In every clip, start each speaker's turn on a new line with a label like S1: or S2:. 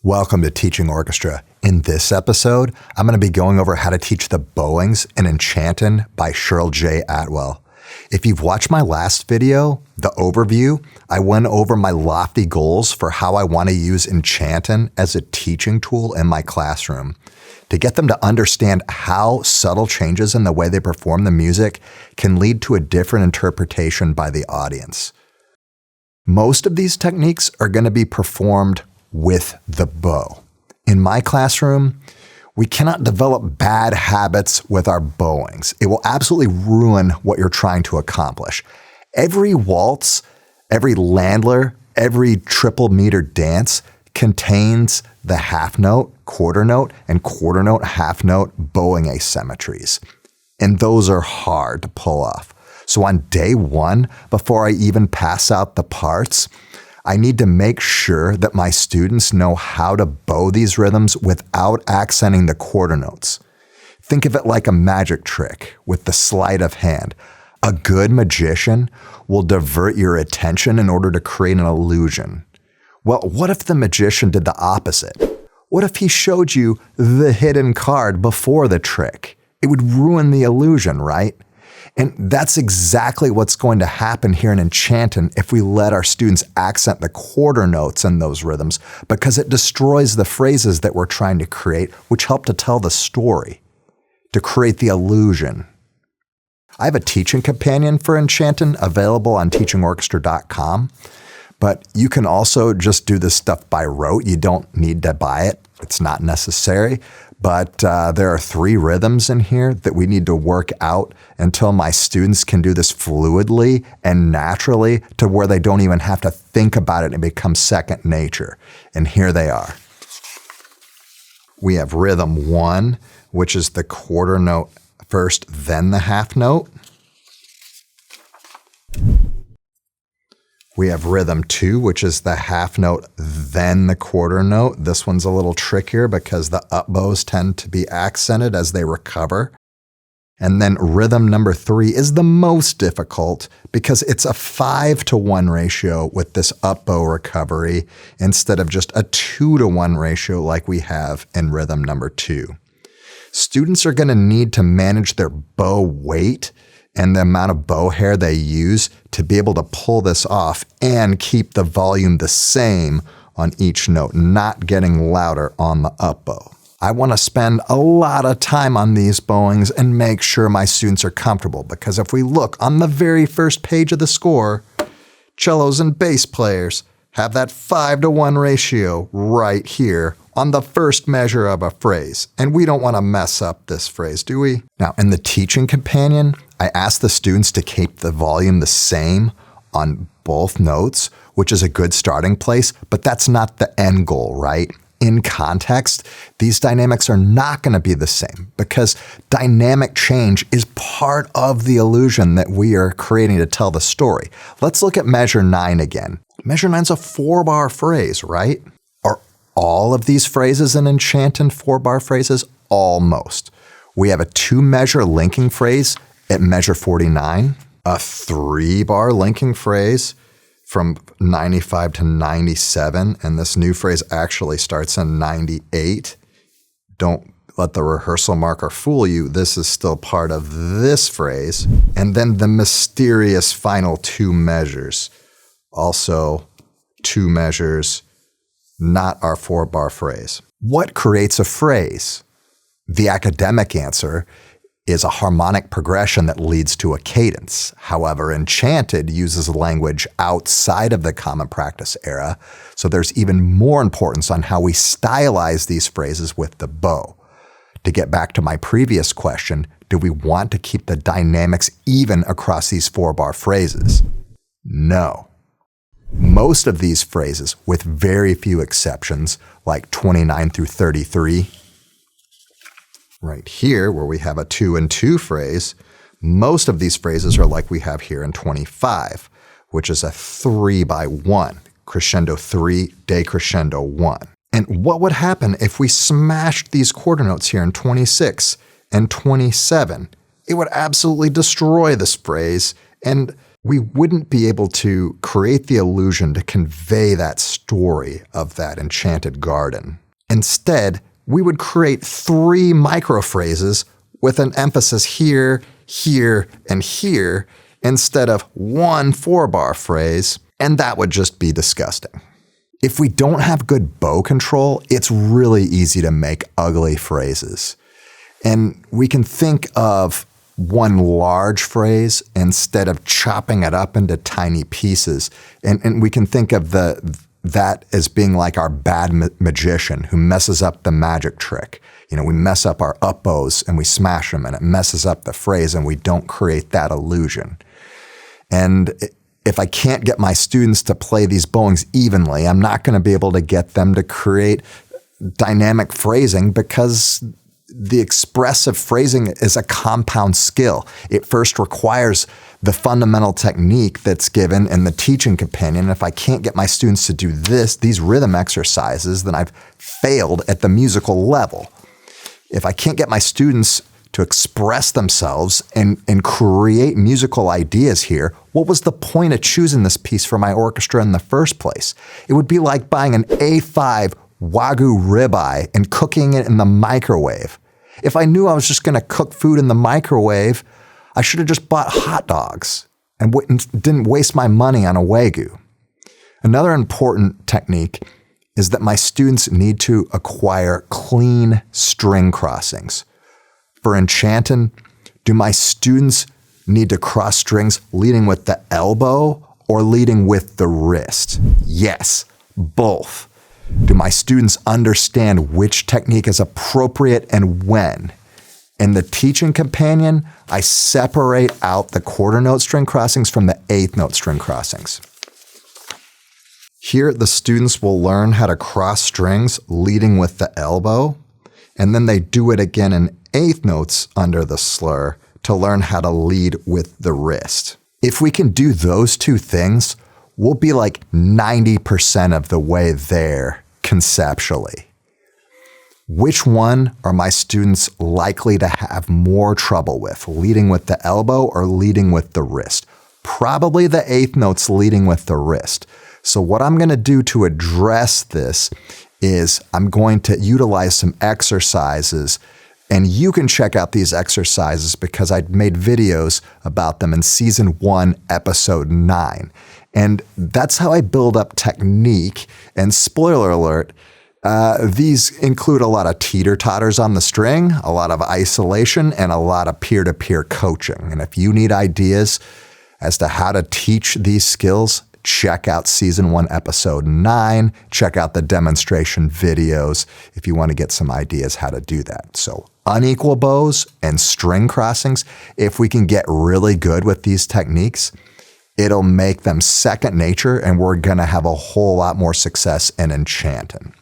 S1: Welcome to Teaching Orchestra. In this episode, I'm going to be going over how to teach the Bowings in Enchanten by Cheryl J. Atwell. If you've watched my last video, the overview, I went over my lofty goals for how I want to use Enchanten as a teaching tool in my classroom to get them to understand how subtle changes in the way they perform the music can lead to a different interpretation by the audience. Most of these techniques are going to be performed with the bow. In my classroom, we cannot develop bad habits with our bowings. It will absolutely ruin what you're trying to accomplish. Every waltz, every landler, every triple meter dance contains the half note, and quarter note, half note bowing asymmetries. And those are hard to pull off. So on day one, before I even pass out the parts, I need to make sure that my students know how to bow these rhythms without accenting the quarter notes. Think of it like a magic trick with the sleight of hand. A good magician will divert your attention in order to create an illusion. Well, what if the magician did the opposite? What if he showed you the hidden card before the trick? It would ruin the illusion, right? And that's exactly what's going to happen here in Enchanten if we let our students accent the quarter notes in those rhythms, because it destroys the phrases that we're trying to create, which help to tell the story, to create the illusion. I have a teaching companion for Enchanten available on teachingorchestra.com, but you can also just do this stuff by rote. You don't need to buy it. It's not necessary. But there are 3 rhythms in here that we need to work out until my students can do this fluidly and naturally to where they don't even have to think about it and it becomes second nature. And here they are. We have rhythm 1, which is the quarter note first, then the half note. We have rhythm 2, which is the half note, then the quarter note. This one's a little trickier because the up bows tend to be accented as they recover. And then rhythm number 3 is the most difficult because it's a 5-to-1 ratio with this up bow recovery instead of just a 2-to-1 ratio like we have in rhythm number 2. Students are going to need to manage their bow weight and the amount of bow hair they use to be able to pull this off and keep the volume the same on each note, not getting louder on the up bow. I want to spend a lot of time on these bowings and make sure my students are comfortable, because if we look on the very first page of the score, cellos and bass players have that 5-to-1 ratio right here on the first measure of a phrase. And we don't want to mess up this phrase, do we? Now, in the teaching companion, I asked the students to keep the volume the same on both notes, which is a good starting place, but that's not the end goal, right? In context, these dynamics are not going to be the same because dynamic change is part of the illusion that we are creating to tell the story. Let's look at measure 9 again. Measure 9's a 4-bar phrase, right? Are all of these phrases in Enchanten 4-bar phrases? Almost. We have a 2-measure linking phrase at measure 49, a 3-bar linking phrase from 95 to 97, and this new phrase actually starts in 98. Don't let the rehearsal marker fool you. This is still part of this phrase. And then the mysterious final 2 measures. Also 2 measures, not our 4-bar phrase. What creates a phrase? The academic answer is a harmonic progression that leads to a cadence. However, Enchanten uses language outside of the common practice era, so there's even more importance on how we stylize these phrases with the bow. To get back to my previous question, do we want to keep the dynamics even across these 4-bar phrases? No. Most of these phrases, with very few exceptions, like 29 through 33, right here, where we have a 2 and 2 phrase, most of these phrases are like we have here in 25, which is a 3-by-1, crescendo 3, decrescendo 1. And what would happen if we smashed these quarter notes here in 26 and 27? It would absolutely destroy this phrase, and we wouldn't be able to create the illusion to convey that story of that enchanted garden. Instead, we would create 3 microphrases with an emphasis here, here, and here, instead of 1 4-bar phrase, and that would just be disgusting. If we don't have good bow control, it's really easy to make ugly phrases. And we can think of one large phrase instead of chopping it up into tiny pieces. And we can think of that as being like our bad magician who messes up the magic trick. You know, we mess up our up bows and we smash them and it messes up the phrase and we don't create that illusion. And if I can't get my students to play these bowings evenly, I'm not going to be able to get them to create dynamic phrasing because the expressive phrasing is a compound skill. It first requires the fundamental technique that's given in the teaching companion. If I can't get my students to do these rhythm exercises, then I've failed at the musical level. If I can't get my students to express themselves and create musical ideas here, what was the point of choosing this piece for my orchestra in the first place? It would be like buying an A5 Wagyu ribeye and cooking it in the microwave. If I knew I was just going to cook food in the microwave, I should have just bought hot dogs and didn't waste my money on a Wagyu. Another important technique is that my students need to acquire clean string crossings. For Enchanten, do my students need to cross strings leading with the elbow or leading with the wrist? Yes, both. Do my students understand which technique is appropriate and when? In the teaching companion, I separate out the quarter note string crossings from the eighth note string crossings. Here, the students will learn how to cross strings leading with the elbow, and then they do it again in eighth notes under the slur to learn how to lead with the wrist. If we can do those 2 things, we'll be like 90% of the way there conceptually. Which one are my students likely to have more trouble with, leading with the elbow or leading with the wrist? Probably the eighth notes leading with the wrist. So what I'm going to do to address this is I'm going to utilize some exercises, and you can check out these exercises because I made videos about them in season 1, episode 9. And that's how I build up technique. And spoiler alert, these include a lot of teeter-totters on the string, a lot of isolation, and a lot of peer-to-peer coaching. And if you need ideas as to how to teach these skills, check out season 1, episode 9. Check out the demonstration videos if you want to get some ideas how to do that. So unequal bows and string crossings, if we can get really good with these techniques, it'll make them second nature, and we're going to have a whole lot more success in Enchanten.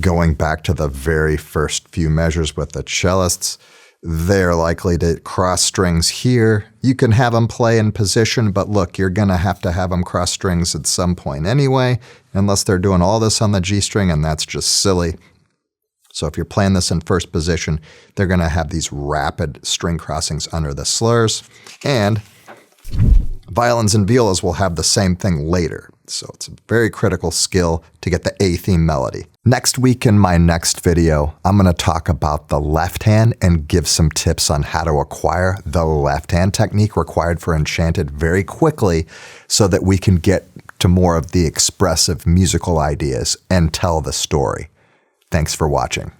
S1: Going back to the very first few measures with the cellists, they're likely to cross strings here. You can have them play in position, but look, you're going to have them cross strings at some point anyway, unless they're doing all this on the G string, and that's just silly. So if you're playing this in first position, they're going to have these rapid string crossings under the slurs, and violins and violas will have the same thing later. So it's a very critical skill to get the A theme melody. Next week in my next video, I'm going to talk about the left hand and give some tips on how to acquire the left hand technique required for Enchanted very quickly so that we can get to more of the expressive musical ideas and tell the story. Thanks for watching.